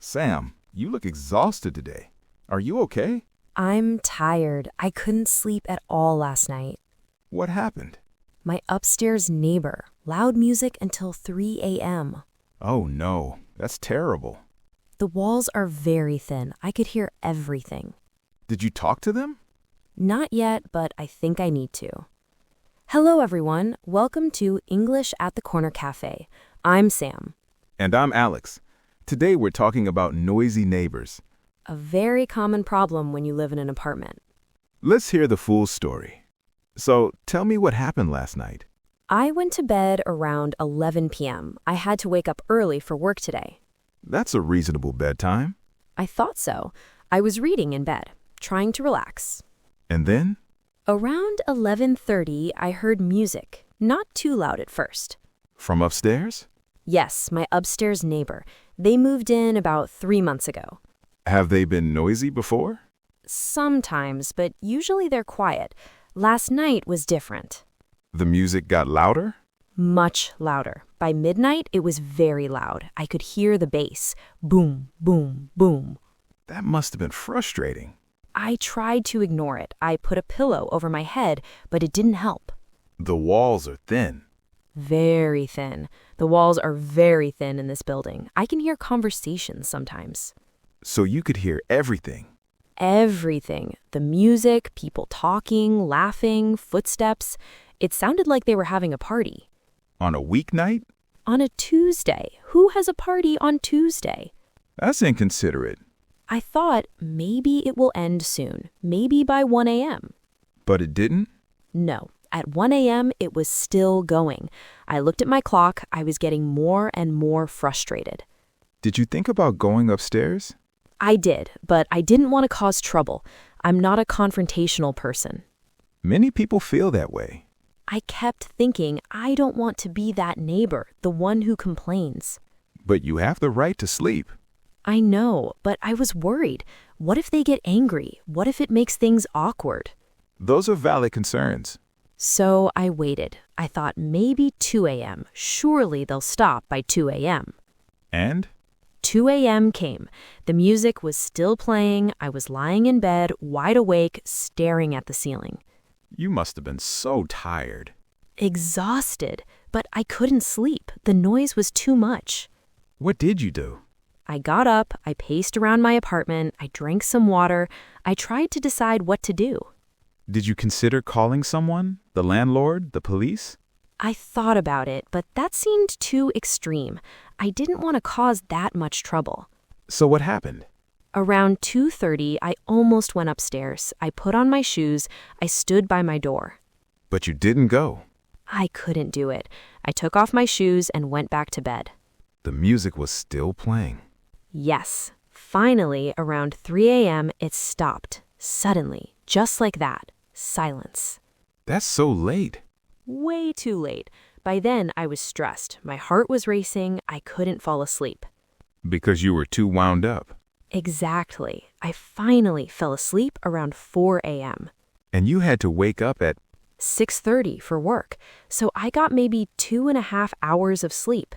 Sam, you look exhausted today. Are you okay? I'm tired. I couldn't sleep at all last night. What happened? My upstairs neighbor, loud music until 3 a.m. Oh no, that's terrible. The walls are very thin. I could hear everything. Did you talk to them? Not yet, but I think I need to. Hello, everyone. Welcome to English at the Corner Café. I'm Sam. And I'm Alex. Today we're talking about noisy neighbors. A very common problem when you live in an apartment. Let's hear the full story. So, tell me what happened last night. I went to bed around 11 p.m. I had to wake up early for work today. That's a reasonable bedtime. I thought so. I was reading in bed, trying to relax. And then? Around 11:30, I heard music, not too loud at first. From upstairs? Yes, my upstairs neighbor. They moved in about 3 months ago. Have they been noisy before? Sometimes, but usually they're quiet. Last night was different. The music got louder? Much louder. By midnight, it was very loud. I could hear the bass. Boom, boom, boom. That must have been frustrating. I tried to ignore it. I put a pillow over my head, but it didn't help. The walls are thin. Very thin. The walls are very thin in this building. I can hear conversations sometimes. So you could hear everything. Everything. The music, people talking, laughing, footsteps. It sounded like they were having a party. On a weeknight? On a Tuesday. Who has a party on Tuesday? That's inconsiderate. I thought maybe it will end soon. Maybe by 1 a.m. But it didn't? No. At 1 a.m., it was still going. I looked at my clock. I was getting more and more frustrated. Did you think about going upstairs? I did, but I didn't want to cause trouble. I'm not a confrontational person. Many people feel that way. I kept thinking I don't want to be that neighbor, the one who complains. But you have the right to sleep. I know, but I was worried. What if they get angry? What if it makes things awkward? Those are valid concerns. So I waited. I thought maybe 2 a.m. Surely they'll stop by 2 a.m. And? 2 a.m. came. The music was still playing. I was lying in bed, wide awake, staring at the ceiling. You must have been so tired. Exhausted, but I couldn't sleep. The noise was too much. What did you do? I got up, I paced around my apartment, I drank some water. I tried to decide what to do. Did you consider calling someone? The landlord? The police? I thought about it, but that seemed too extreme. I didn't want to cause that much trouble. So what happened? Around 2:30, I almost went upstairs. I put on my shoes. I stood by my door. But you didn't go. I couldn't do it. I took off my shoes and went back to bed. The music was still playing. Yes. Finally, around 3 a.m., it stopped. Suddenly, just like that. Silence. That's so late. Way too late. By then, I was stressed. My heart was racing. I couldn't fall asleep. Because you were too wound up. Exactly. I finally fell asleep around 4 a.m. And you had to wake up at 6:30 for work, so I got maybe 2.5 hours of sleep.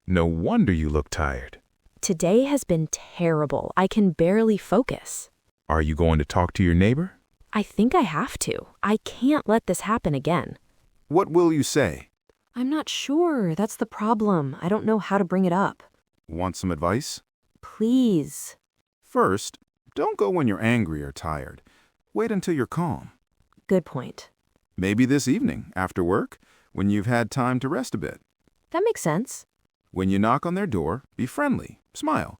No wonder you look tired. Today has been terrible. I can barely focus. Are you going to talk to your neighbor? I think I have to. I can't let this happen again. What will you say? I'm not sure. That's the problem. I don't know how to bring it up. Want some advice? Please. First, don't go when you're angry or tired. Wait until you're calm. Good point. Maybe this evening, after work, when you've had time to rest a bit. That makes sense. When you knock on their door, be friendly. Smile.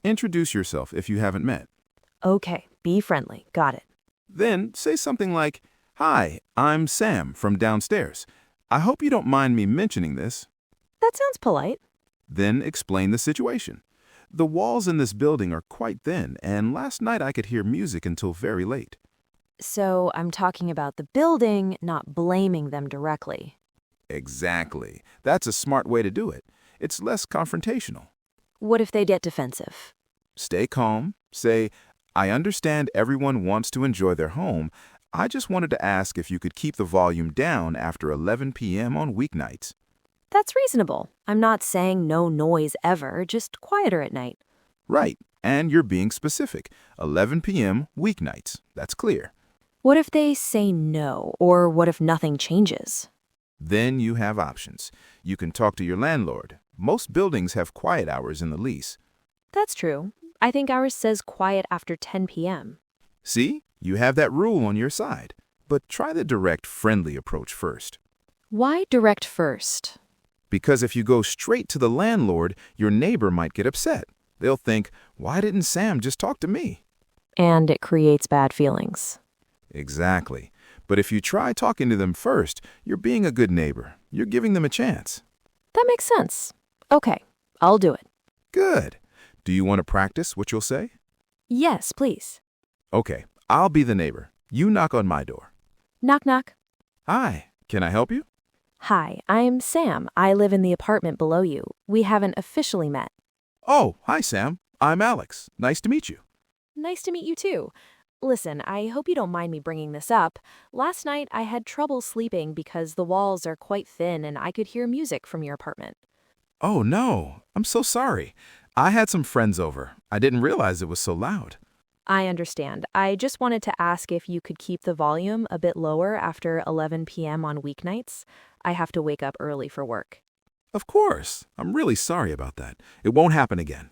Introduce yourself if you haven't met. Okay, be friendly. Got it. Then say something like, "Hi, I'm Sam from downstairs. I hope you don't mind me mentioning this." That sounds polite. Then explain the situation. The walls in this building are quite thin, and last night I could hear music until very late. So I'm talking about the building, not blaming them directly. Exactly. That's a smart way to do it. It's less confrontational. What if they get defensive? Stay calm. Say, "I understand everyone wants to enjoy their home. I just wanted to ask if you could keep the volume down after 11 p.m. on weeknights." That's reasonable. I'm not saying no noise ever, just quieter at night. Right, and you're being specific. 11 p.m. weeknights. That's clear. What if they say no, or what if nothing changes? Then you have options. You can talk to your landlord. Most buildings have quiet hours in the lease. That's true. I think ours says quiet after 10 p.m. See, you have that rule on your side. But try the direct, friendly approach first. Why direct first? Because if you go straight to the landlord, your neighbor might get upset. They'll think, why didn't Sam just talk to me? And it creates bad feelings. Exactly. But if you try talking to them first, you're being a good neighbor. You're giving them a chance. That makes sense. Okay, I'll do it. Good. Do you want to practice what you'll say? Yes, please. Okay, I'll be the neighbor. You knock on my door. Knock, knock. Hi, can I help you? Hi, I'm Sam. I live in the apartment below you. We haven't officially met. Oh, hi, Sam. I'm Alex. Nice to meet you. Nice to meet you too. Listen, I hope you don't mind me bringing this up. Last night I had trouble sleeping because the walls are quite thin and I could hear music from your apartment. Oh, no. I'm so sorry. I had some friends over. I didn't realize it was so loud. I understand. I just wanted to ask if you could keep the volume a bit lower after 11 p.m. on weeknights. I have to wake up early for work. Of course. I'm really sorry about that. It won't happen again.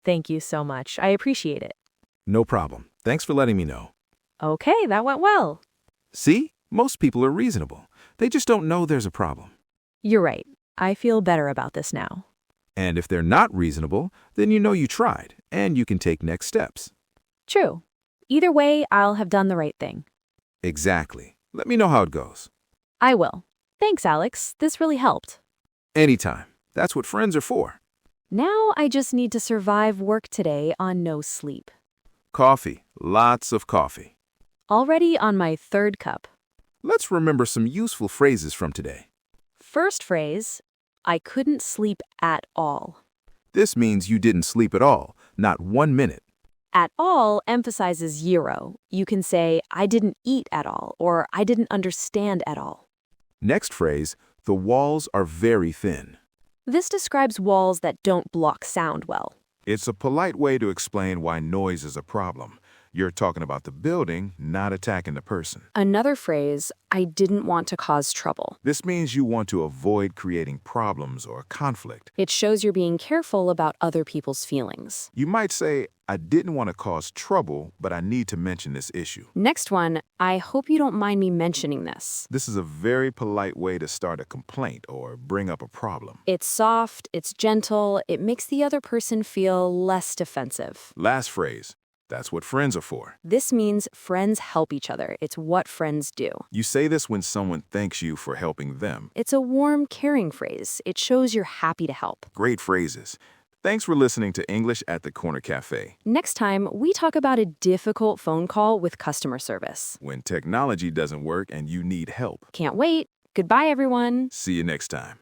Thank you so much. I appreciate it. No problem. Thanks for letting me know. Okay, that went well. See? Most people are reasonable. They just don't know there's a problem. You're right. I feel better about this now. And if they're not reasonable, then you know you tried, and you can take next steps. True. Either way, I'll have done the right thing. Exactly. Let me know how it goes. I will. Thanks, Alex. This really helped. Anytime. That's what friends are for. Now I just need to survive work today on no sleep. Coffee. Lots of coffee. Already on my third cup. Let's remember some useful phrases from today. First phrase, I couldn't sleep at all. This means you didn't sleep at all, not 1 minute. At all emphasizes 0. You can say, I didn't eat at all, or I didn't understand at all. Next phrase, the walls are very thin. This describes walls that don't block sound well. It's a polite way to explain why noise is a problem. You're talking about the building, not attacking the person. Another phrase, I didn't want to cause trouble. This means you want to avoid creating problems or conflict. It shows you're being careful about other people's feelings. You might say, I didn't want to cause trouble, but I need to mention this issue. Next one, I hope you don't mind me mentioning this. This is a very polite way to start a complaint or bring up a problem. It's soft, it's gentle, it makes the other person feel less defensive. Last phrase, that's what friends are for. This means friends help each other. It's what friends do. You say this when someone thanks you for helping them. It's a warm, caring phrase. It shows you're happy to help. Great phrases. Thanks for listening to English at the Corner Café. Next time, we talk about a difficult phone call with customer service. When technology doesn't work and you need help. Can't wait. Goodbye, everyone. See you next time.